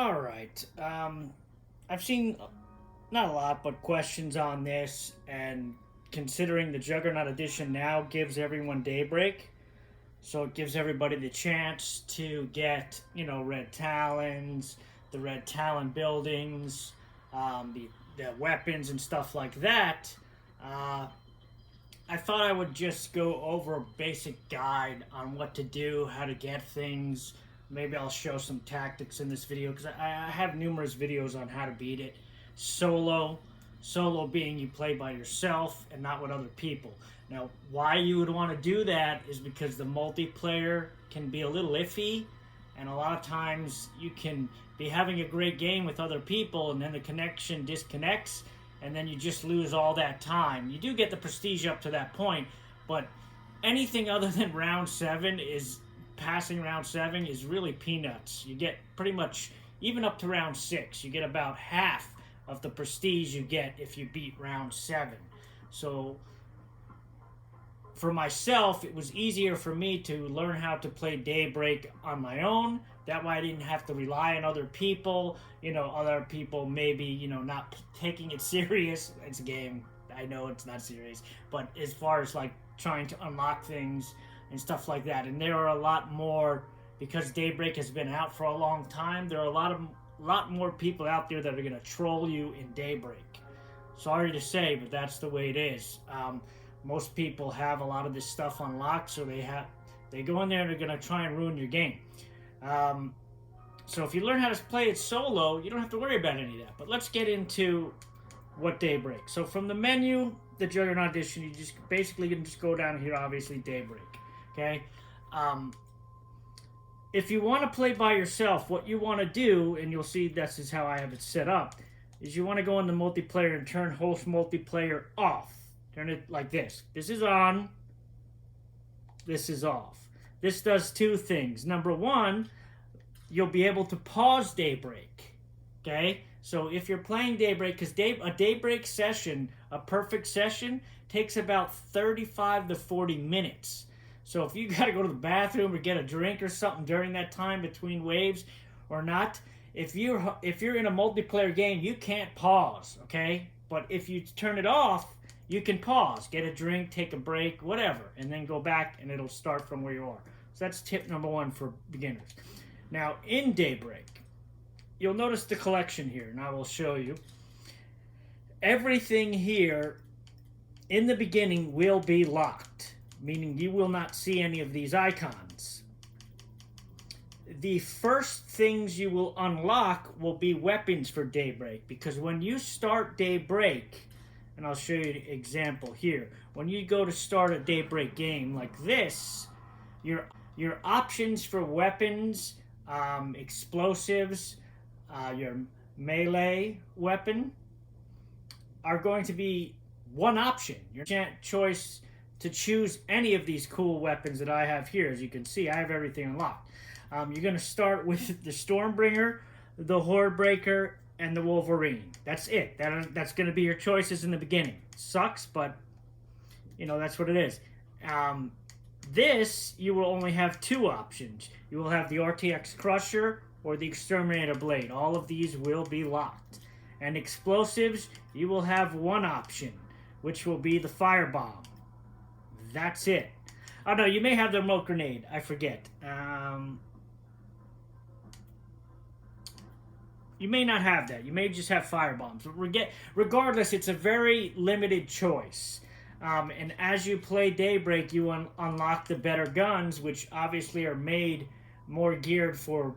All right. I've seen not a lot, but questions on this, and considering the Juggernaut Edition now gives everyone Daybreak, so it gives everybody the chance to get, red talons, the red talon buildings, the weapons and stuff like that. Uh, I thought I would just go over a basic guide on what to do, how to get things. Maybe I'll show some tactics in this video because I have numerous videos on how to beat it. Solo being you play by yourself and not with other people. Now, why you would want to do that is because the multiplayer can be a little iffy, and a lot of times you can be having a great game with other people and then the connection disconnects and then you just lose all that time. You do get the prestige up to that point, but anything other than round 7 is passing round 7 is really peanuts. You get pretty much, even up to round 6, you get about half of the prestige you get if you beat round 7. So for myself, it was easier for me to learn how to play Daybreak on my own. That way I didn't have to rely on other people. Other people maybe, not taking it serious. It's a game. I know it's not serious. But as far as like trying to unlock things and stuff like that. And there are a lot more, because Daybreak has been out for a long time, there are a lot more people out there that are going to troll you in Daybreak. Sorry to say, but that's the way it is. Most people have a lot of this stuff unlocked, so they go in there and they're going to try and ruin your game. So if you learn how to play it solo, you don't have to worry about any of that. But let's get into what Daybreak. So from the menu, the Juggernaut Edition, you just basically can just go down here, obviously, Daybreak. Okay? If you want to play by yourself, what you want to do, and you'll see this is how I have it set up, is you want to go into multiplayer and turn host multiplayer off. Turn it like this. This is on. This is off. This does two things. Number one, you'll be able to pause Daybreak. Okay? So if you're playing Daybreak, because a Daybreak session, a perfect session, takes about 35 to 40 minutes. So if you got to go to the bathroom or get a drink or something during that time between waves or not, if you're in a multiplayer game, you can't pause, okay? But if you turn it off, you can pause, get a drink, take a break, whatever, and then go back and it'll start from where you are. So that's tip number 1 for beginners. Now, in Daybreak, you'll notice the collection here, and I will show you. Everything here in the beginning will be locked, meaning you will not see any of these icons. The first things you will unlock will be weapons for Daybreak, because when you start Daybreak, and I'll show you an example here. When you go to start a Daybreak game like this, your options for weapons, explosives, your melee weapon are going to be one option. Your choice to choose any of these cool weapons that I have here. As you can see, I have everything unlocked. You're going to start with the Stormbringer, the Hordebreaker, and the Wolverine. That's it. That's going to be your choices in the beginning. Sucks, but that's what it is. This, you will only have 2 options. You will have the RTX Crusher or the Exterminator Blade. All of these will be locked. And explosives, you will have 1 option, which will be the Firebomb. That's it. Oh no, you may have the Remote Grenade. I forget. You may not have that. You may just have firebombs. Regardless, it's a very limited choice. And as you play Daybreak, you unlock the better guns, which obviously are made more geared for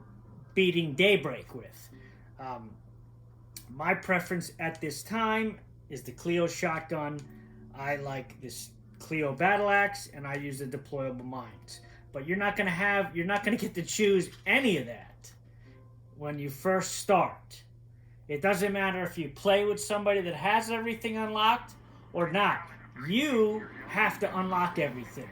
beating Daybreak with. My preference at this time is the Clio shotgun. I like this Clio battle axe, and I use the deployable mines. But you're not gonna get to choose any of that when you first start. It doesn't matter if you play with somebody that has everything unlocked or not. You have to unlock everything.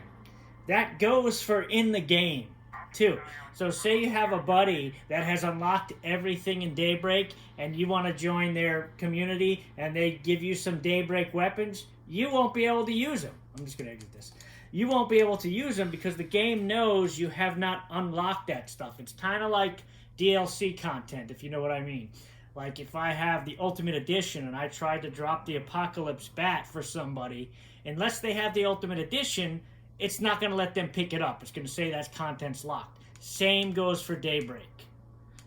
That goes for in the game too. So say you have a buddy that has unlocked everything in Daybreak and you want to join their community and they give you some Daybreak weapons, you won't be able to use them. I'm just going to exit this. You won't be able to use them because the game knows you have not unlocked that stuff. It's kind of like DLC content, if you know what I mean. Like if I have the Ultimate Edition and I tried to drop the Apocalypse Bat for somebody, unless they have the Ultimate Edition, it's not going to let them pick it up. It's going to say that content's locked. Same goes for Daybreak.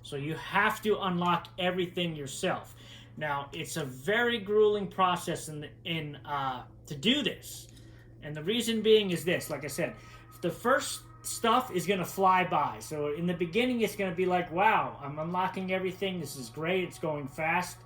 So you have to unlock everything yourself. Now, it's a very grueling process to do this. And the reason being is this, like I said, the first stuff is going to fly by. So in the beginning, it's going to be like, wow, I'm unlocking everything. This is great. It's going fast.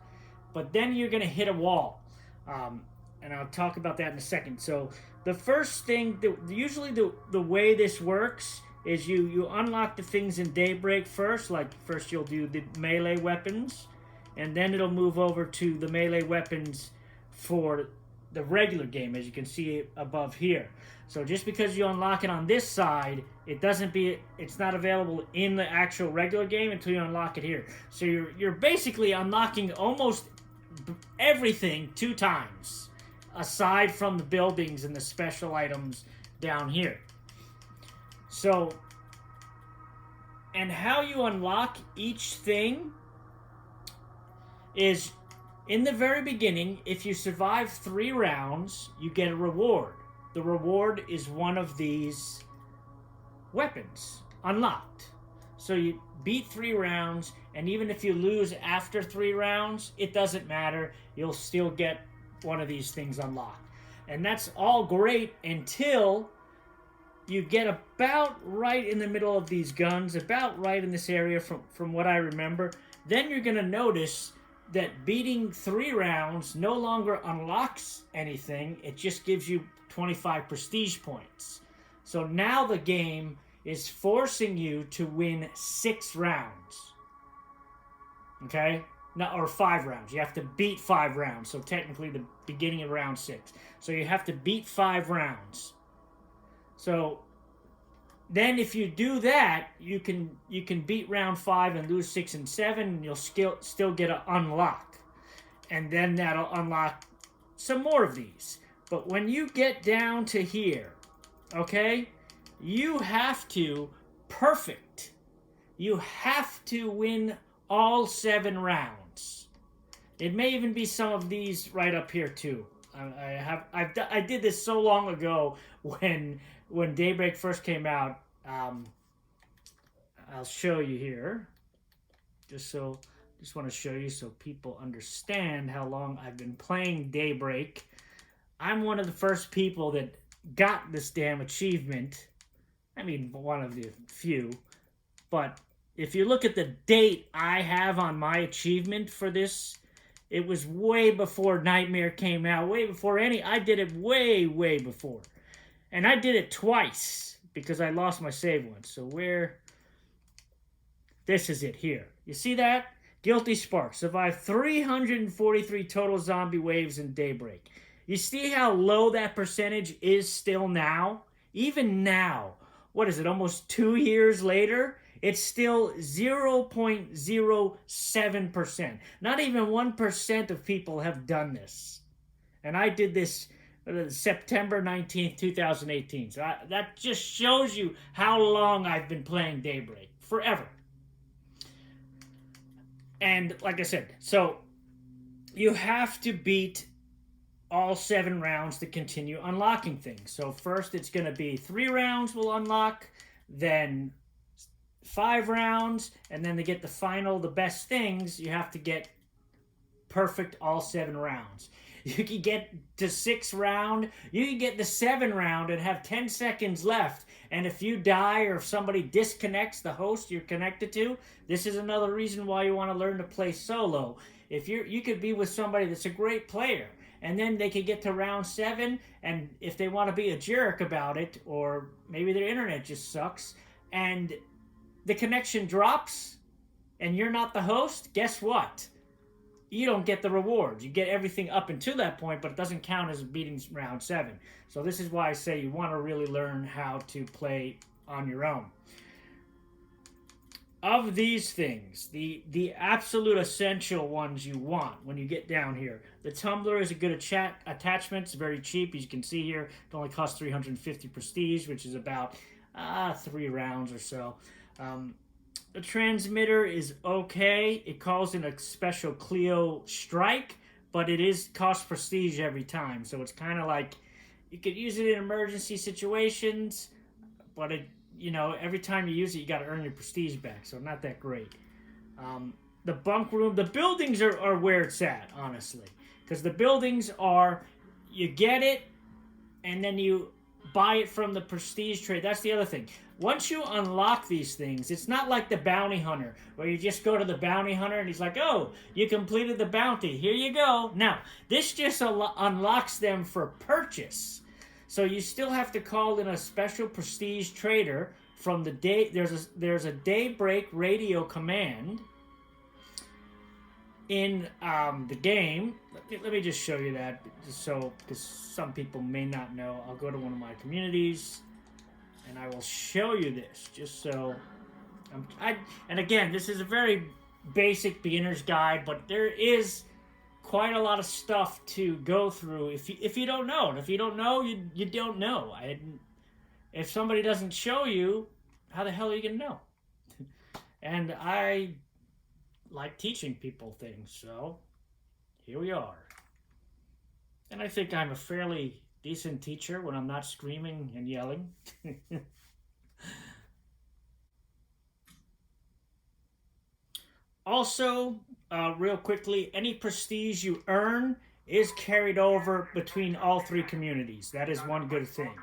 But then you're going to hit a wall. And I'll talk about that in a second. So the first thing, usually the way this works is you unlock the things in Daybreak first. Like first you'll do the melee weapons. And then it'll move over to the melee weapons for the regular game, as you can see above here. So just because you unlock it on this side, it's not available in the actual regular game until you unlock it here. So you're basically unlocking almost everything 2 times, aside from the buildings and the special items down here. So, and how you unlock each thing is, in the very beginning, if you survive 3 rounds, you get a reward. The reward is one of these weapons unlocked. So you beat 3 rounds, and even if you lose after 3 rounds, it doesn't matter. You'll still get one of these things unlocked. And that's all great until you get about right in the middle of these guns, about right in this area from what I remember. Then you're going to notice that beating 3 rounds no longer unlocks anything. It just gives you 25 prestige points. So now the game is forcing you to win 6 rounds. Okay? No, or 5 rounds. You have to beat 5 rounds. So technically the beginning of round 6. So you have to beat 5 rounds. So then if you do that, you can beat round 5 and lose 6 and 7, and you'll still get an unlock. And then that'll unlock some more of these. But when you get down to here, okay, you have to perfect. You have to win all 7 rounds. It may even be some of these right up here too. I did this so long ago when Daybreak first came out. I'll show you here. Just want to show you so people understand how long I've been playing Daybreak. I'm one of the first people that got this damn achievement. I mean, one of the few. But if you look at the date I have on my achievement for this, it was way before Nightmare came out, way before I did it way before. And I did it twice because I lost my save once. So this is it here. You see that? Guilty Spark. Survived 343 total zombie waves in Daybreak. You see how low that percentage is still now? Even now, what is it, almost 2 years later? It's still 0.07%. Not even 1% of people have done this. And I did this September 19th, 2018. So that just shows you how long I've been playing Daybreak. Forever. And like I said, so you have to beat all 7 rounds to continue unlocking things. So first it's going to be 3 rounds will unlock, then 5 rounds, and then to get the best things, you have to get perfect all 7 rounds. You can get to 6 round, you can get the 7 round and have 10 seconds left, and if you die or if somebody disconnects the host you're connected to, this is another reason why you want to learn to play solo. If you could be with somebody that's a great player, and then they could get to round 7, and if they want to be a jerk about it, or maybe their internet just sucks, and the connection drops, and you're not the host, guess what? You don't get the rewards. You get everything up until that point, but it doesn't count as beating round 7. So this is why I say you want to really learn how to play on your own. Of these things, the absolute essential ones you want when you get down here. The tumbler is a good attachment. It's very cheap. As you can see here, it only costs 350 prestige, which is about 3 rounds or so. the transmitter is okay. It calls in a special Clio strike, but it is cost prestige every time. So it's kind of like you could use it in emergency situations, but it, you know, every time you use it, you got to earn your prestige back. So not that great. The bunk room, the buildings are where it's at, honestly, because the buildings are, you get it, and then you buy it from the prestige trade. That's the other thing. Once you unlock these things, it's not like the bounty hunter, where you just go to the bounty hunter and he's like, oh, you completed the bounty, here you go. Now, this just unlocks them for purchase. So you still have to call in a special prestige trader from the day. There's a Daybreak radio command in the game. Let me just show you that, just so, because some people may not know. I'll go to one of my communities and I will show you this, just so. And again, this is a very basic beginner's guide, but there is quite a lot of stuff to go through if you don't know. And if you don't know, you don't know. If somebody doesn't show you, how the hell are you gonna know? And I like teaching people things, so here we are. And I think I'm a fairly decent teacher when I'm not screaming and yelling. Also, real quickly, any prestige you earn is carried over between all three communities. That is one good thing.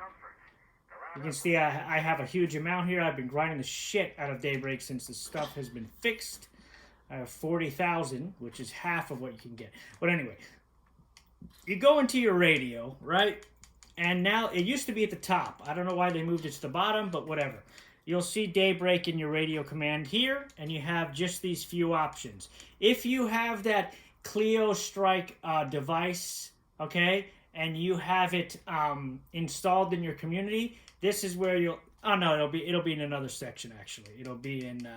You can see I have a huge amount here. I've been grinding the shit out of Daybreak since the stuff has been fixed. I have 40,000, which is half of what you can get. But anyway, you go into your radio, right? And now, it used to be at the top. I don't know why they moved it to the bottom, but whatever. You'll see Daybreak in your radio command here, and you have just these few options. If you have that Clio Strike device, okay, and you have it installed in your community, this is where you'll... Oh, no, it'll be in another section, actually. It'll be in...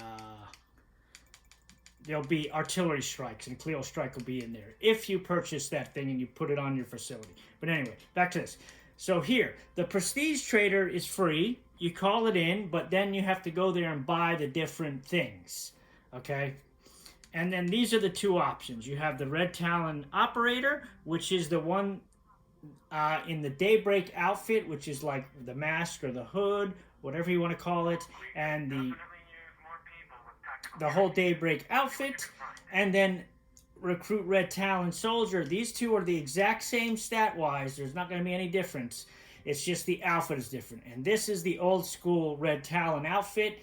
There'll be artillery strikes, and Clio Strike will be in there if you purchase that thing and you put it on your facility. But anyway, back to this. So here, the Prestige Trader is free. You call it in, but then you have to go there and buy the different things, okay? And then these are the two options. You have the Red Talon Operator, which is the one in the Daybreak outfit, which is like the mask or the hood, whatever you want to call it, and the whole Daybreak outfit, and then Recruit Red Talon Soldier. These two are the exact same stat-wise. There's not going to be any difference. It's just the outfit is different. And this is the old school Red Talon outfit,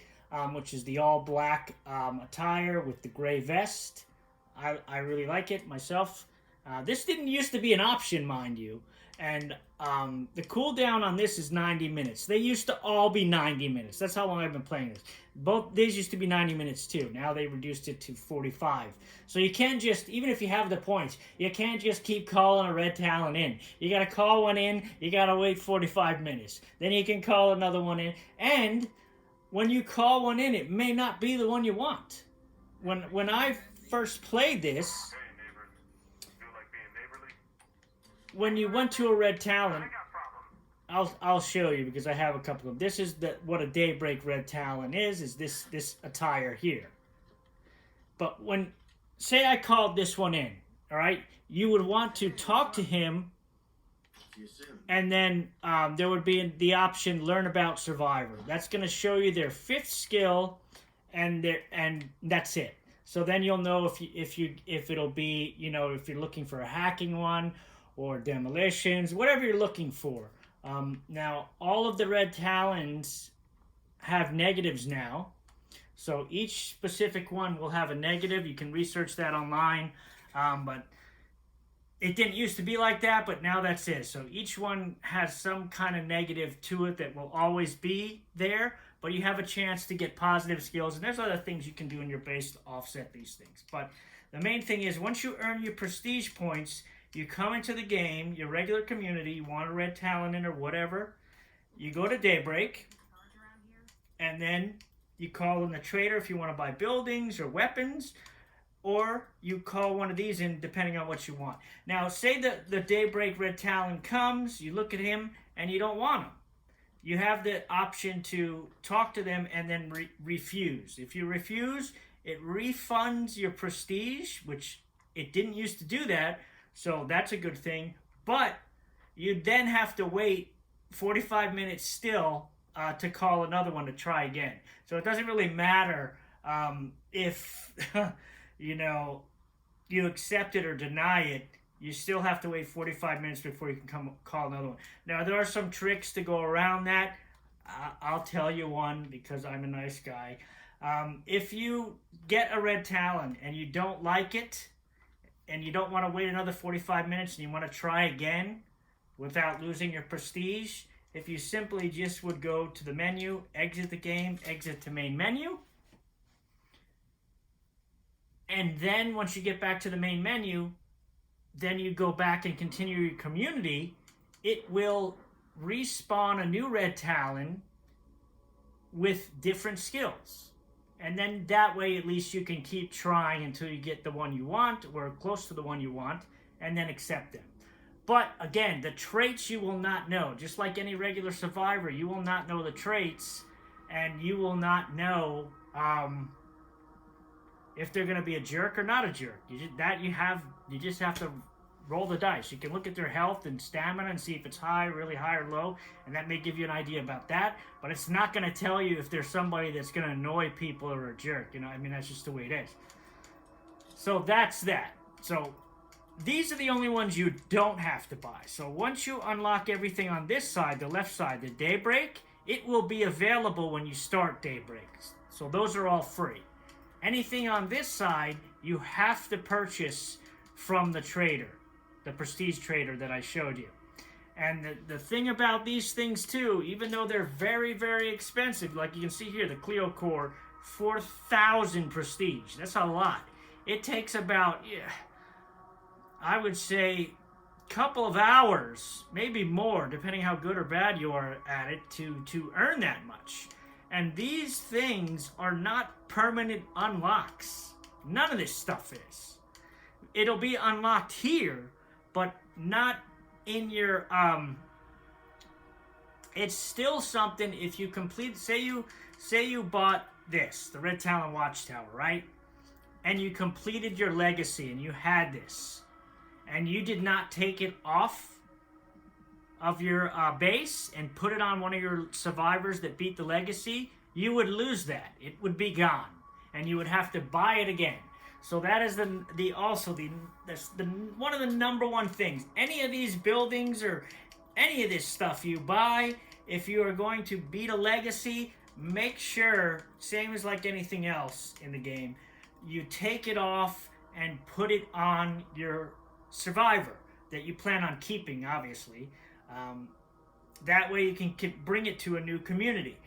which is the all-black attire with the gray vest. I really like it myself. This didn't used to be an option, mind you. And the cooldown on this is 90 minutes. They used to all be 90 minutes. That's how long I've been playing this. Both these used to be 90 minutes too. Now they reduced it to 45. So you can't just, even if you have the points, you can't just keep calling a Red Talon in. You got to call one in, you got to wait 45 minutes. Then you can call another one in. And when you call one in, it may not be the one you want. When I first played this, when you went to a Red Talon, I'll show you because I have a couple of them. This is what a Daybreak Red Talon is this attire here. But when, say I called this one in, all right, you would want to talk to him, and then there would be the option Learn About Survivor. That's going to show you their 5th skill, and that's it. So then you'll know if it'll be, you know, if you're looking for a hacking one or demolitions, whatever you're looking for. Now, all of the Red Talons have negatives now. So each specific one will have a negative. You can research that online. But it didn't used to be like that, but now that's it. So each one has some kind of negative to it that will always be there. But you have a chance to get positive skills. And there's other things you can do in your base to offset these things. But the main thing is, once you earn your prestige points, you come into the game, your regular community, you want a Red Talon in or whatever, you go to Daybreak, and then you call in the trader if you want to buy buildings or weapons, or you call one of these in depending on what you want. Now, say that the Daybreak Red Talon comes, you look at him, and you don't want him. you have the option to talk to them and then refuse. If you refuse, it refunds your prestige, which it didn't used to do that, so that's a good thing. But you then have to wait 45 minutes still to call another one to try again. So it doesn't really matter if you accept it or deny it. You still have to wait 45 minutes before you can call another one. Now, there are some tricks to go around that. I'll tell you one because I'm a nice guy. If you get a red talon and you don't like it, and you don't want to wait another 45 minutes and you want to try again without losing your prestige, if you simply just would go to the menu, exit the game, exit to main menu, and then once you get back to the main menu, then you go back and continue your community, it will respawn a new red talon with different skills. And then that way at least you can keep trying until you get the one you want or close to the one you want and then accept them. But again, the traits you will not know. Just like any regular survivor, you will not know the traits and you will not know if they're going to be a jerk or not a jerk. You just have to roll the dice. You can look at their health and stamina and see if it's high, really high, or low, and that may give you an idea about that. But it's not going to tell you if there's somebody that's going to annoy people or a jerk. That's just the way it is. So that's that. So these are the only ones you don't have to buy. So once you unlock everything on this side, the left side, the Daybreak, it will be available when you start Daybreak. So those are all free. Anything on this side, you have to purchase from the trader, the prestige trader that I showed you. And the thing about these things too, even though they're very, very expensive, like you can see here, the Clio Core, 4,000 prestige. That's a lot. It takes about, I would say, a couple of hours, maybe more, depending how good or bad you are at it, to earn that much. And these things are not permanent unlocks. None of this stuff is. It'll be unlocked here, but not in your, it's still something if you complete, say you bought this, the Red Talon Watchtower, right? And you completed your legacy and you had this, and you did not take it off of your base and put it on one of your survivors that beat the legacy, you would lose that. It would be gone, and you would have to buy it again. So that is that's one of the number one things. Any of these buildings or any of this stuff you buy, if you are going to beat a legacy, make sure, same as like anything else in the game, you take it off and put it on your survivor that you plan on keeping, obviously. That way you can bring it to a new community,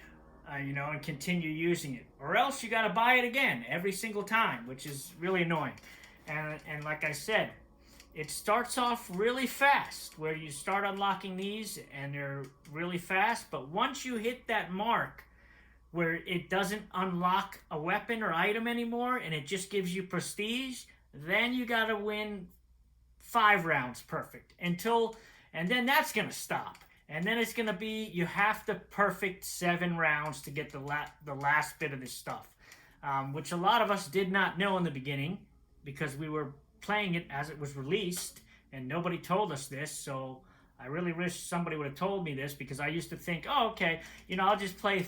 and continue using it. Or else you got to buy it again every single time, which is really annoying. And like I said, it starts off really fast, where you start unlocking these and they're really fast. But once you hit that mark where it doesn't unlock a weapon or item anymore and it just gives you prestige, then you got to win 5 rounds perfect and then that's going to stop. And then it's going to be, you have to perfect 7 rounds to get the last bit of this stuff. Which a lot of us did not know in the beginning because we were playing it as it was released and nobody told us this. So I really wish somebody would have told me this, because I used to think, oh, okay, I'll just play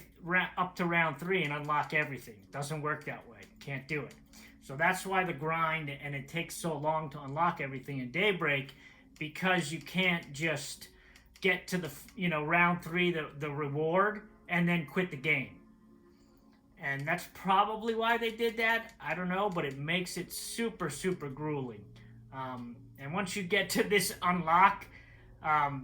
up to round 3 and unlock everything. It doesn't work that way. Can't do it. So that's why the grind, and it takes so long to unlock everything in Daybreak, because you can't just get to the round 3, the reward, and then quit the game. And that's probably why they did that. I don't know, but it makes it super, super grueling. And once you get to this unlock,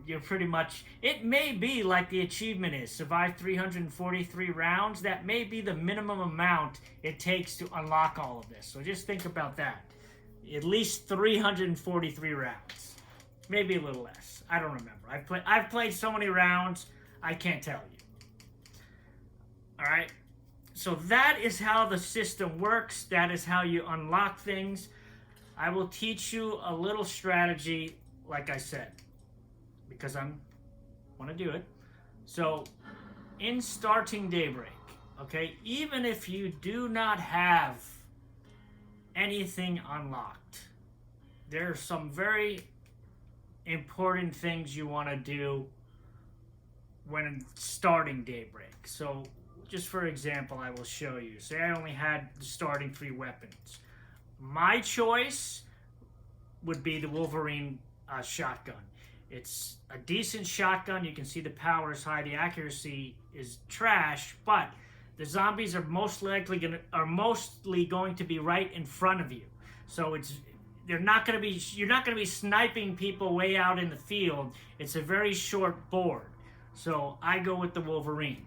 you're pretty much, it may be like the achievement is, survive 343 rounds. That may be the minimum amount it takes to unlock all of this. So just think about that. At least 343 rounds. Maybe a little less. I don't remember. I've played so many rounds, I can't tell you. Alright? So that is how the system works. That is how you unlock things. I will teach you a little strategy, like I said, because I want to do it. So in starting Daybreak, okay, even if you do not have anything unlocked, there are some very important things you want to do when starting Daybreak. So, just for example, I will show you. Say I only had the starting 3 weapons. My choice would be the Wolverine shotgun. It's a decent shotgun. You can see the power is high. The accuracy is trash, but the zombies are mostly going to be right in front of you. So you're not going to be sniping people way out in the field. It's a very short board. So I go with the Wolverine.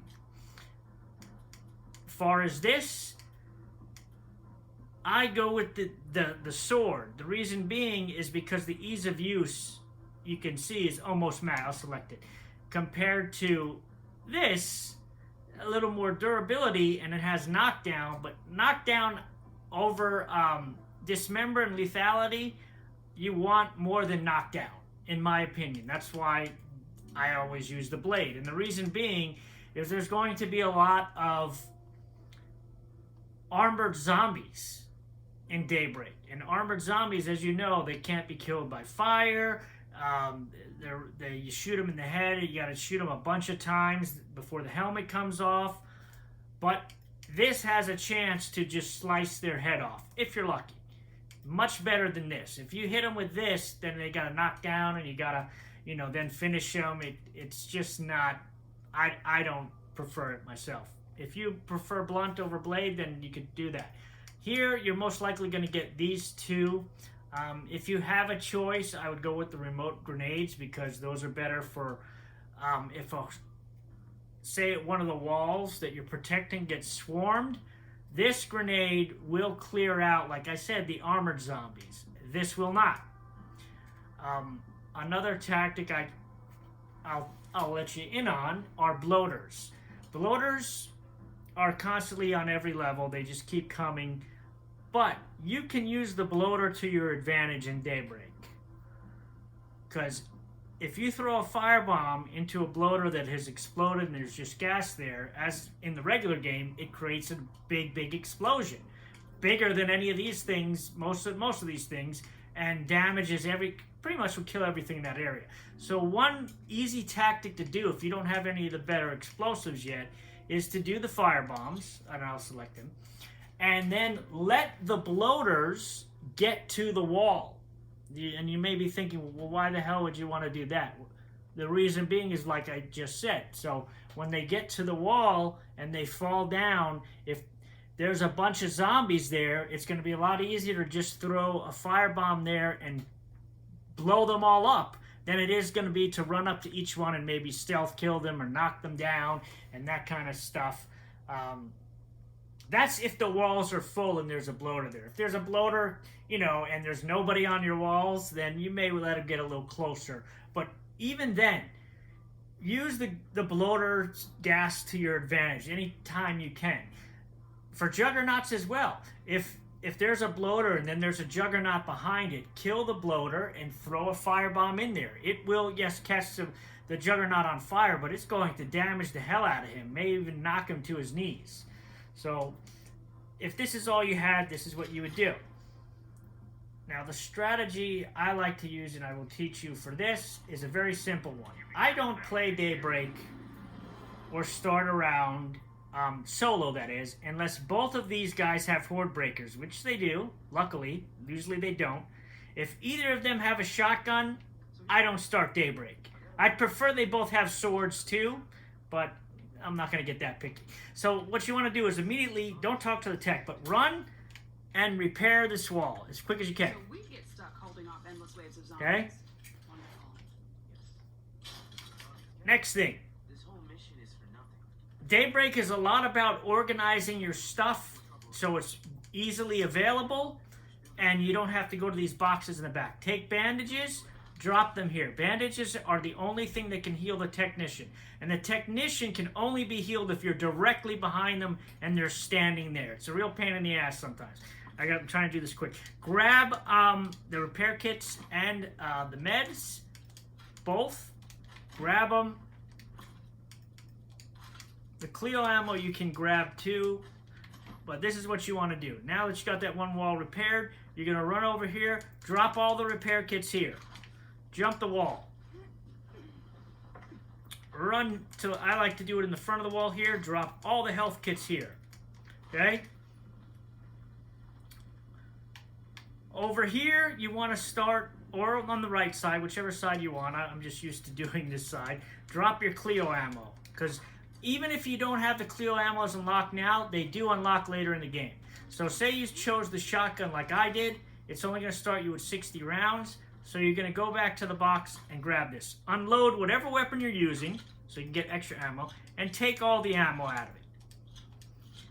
As far as this, I go with the sword. The reason being is because the ease of use, you can see, is almost matte. I'll select it. Compared to this, a little more durability, and it has knockdown, but knockdown over dismember and lethality, you want more than knockdown, in my opinion. That's why I always use the blade. And the reason being is there's going to be a lot of armored zombies in Daybreak. And armored zombies, as you know, they can't be killed by fire. You shoot them in the head. You got to shoot them a bunch of times before the helmet comes off. But this has a chance to just slice their head off, if you're lucky. Much better than this. If you hit them with this, then they got to knock down, and you got to, then finish them. It's just not... I don't prefer it myself. If you prefer blunt over blade, then you could do that. Here, you're most likely going to get these two. If you have a choice, I would go with the remote grenades, because those are better for say one of the walls that you're protecting gets swarmed. This grenade will clear out, like I said, the armored zombies. This will not. Another tactic I'll let you in on are bloaters. Bloaters are constantly on every level. They just keep coming. But you can use the bloater to your advantage in Daybreak. Because if you throw a firebomb into a bloater that has exploded and there's just gas there, as in the regular game, it creates a big, big explosion. Bigger than any of these things, most of these things, and damages pretty much will kill everything in that area. So one easy tactic to do if you don't have any of the better explosives yet is to do the firebombs, and I'll select them, and then let the bloaters get to the wall. And you may be thinking, well, why the hell would you want to do that? The reason being is like I just said. So when they get to the wall and they fall down, if there's a bunch of zombies there, it's going to be a lot easier to just throw a firebomb there and blow them all up than it is going to be to run up to each one and maybe stealth kill them or knock them down and that kind of stuff. That's if the walls are full and there's a bloater there. If there's a bloater, and there's nobody on your walls, then you may let them get a little closer. But even then, use the bloater gas to your advantage anytime you can. For juggernauts as well. If there's a bloater and then there's a juggernaut behind it, kill the bloater and throw a firebomb in there. It will, yes, catch the juggernaut on fire, but it's going to damage the hell out of him. May even knock him to his knees. So, if this is all you had, this is what you would do. Now, the strategy I like to use, and I will teach you for this, is a very simple one. I don't play Daybreak or start a round, solo that is, unless both of these guys have horde breakers, which they do, luckily. Usually they don't. If either of them have a shotgun, I don't start Daybreak. I'd prefer they both have swords too, but I'm not going to get that picky. So what you want to do is immediately, don't talk to the tech, but run and repair this wall as quick as you can. So we get stuck holding off endless waves of zombies. Okay? Next thing. This whole mission is for nothing. Daybreak is a lot about organizing your stuff so it's easily available and you don't have to go to these boxes in the back. Take bandages, drop them here. Bandages are the only thing that can heal the technician. And the technician can only be healed if you're directly behind them and they're standing there. It's a real pain in the ass sometimes. I'm trying to do this quick. Grab the repair kits and the meds. Both. Grab them. The Cleo ammo you can grab too, but this is what you want to do. Now that you got that one wall repaired, you're going to run over here, drop all the repair kits here. Jump the wall. Run to, I like to do it in the front of the wall here, drop all the health kits here. Okay? Over here, you want to start, or on the right side, whichever side you want. I'm just used to doing this side. Drop your Cleo ammo, because even if you don't have the Cleo ammos unlocked now, they do unlock later in the game. So say you chose the shotgun like I did, it's only going to start you with 60 rounds. So you're going to go back to the box and grab this. Unload whatever weapon you're using, so you can get extra ammo, and take all the ammo out of it.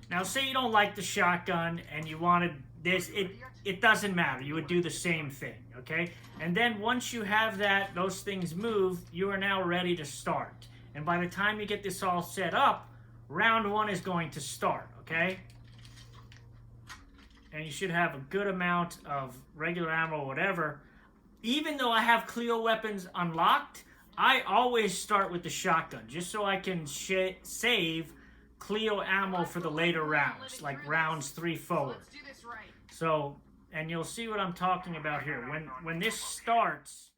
Now say you don't like the shotgun and you wanted this, it doesn't matter. You would do the same thing, okay? And then once you have that, those things moved, you are now ready to start. And by the time you get this all set up, round 1 is going to start, okay? And you should have a good amount of regular ammo or whatever. Even though I have Cleo weapons unlocked, I always start with the shotgun, just so I can save Cleo ammo for the later rounds, like rounds 3 forward. Let's do this right. So, and you'll see what I'm talking about here. When this starts,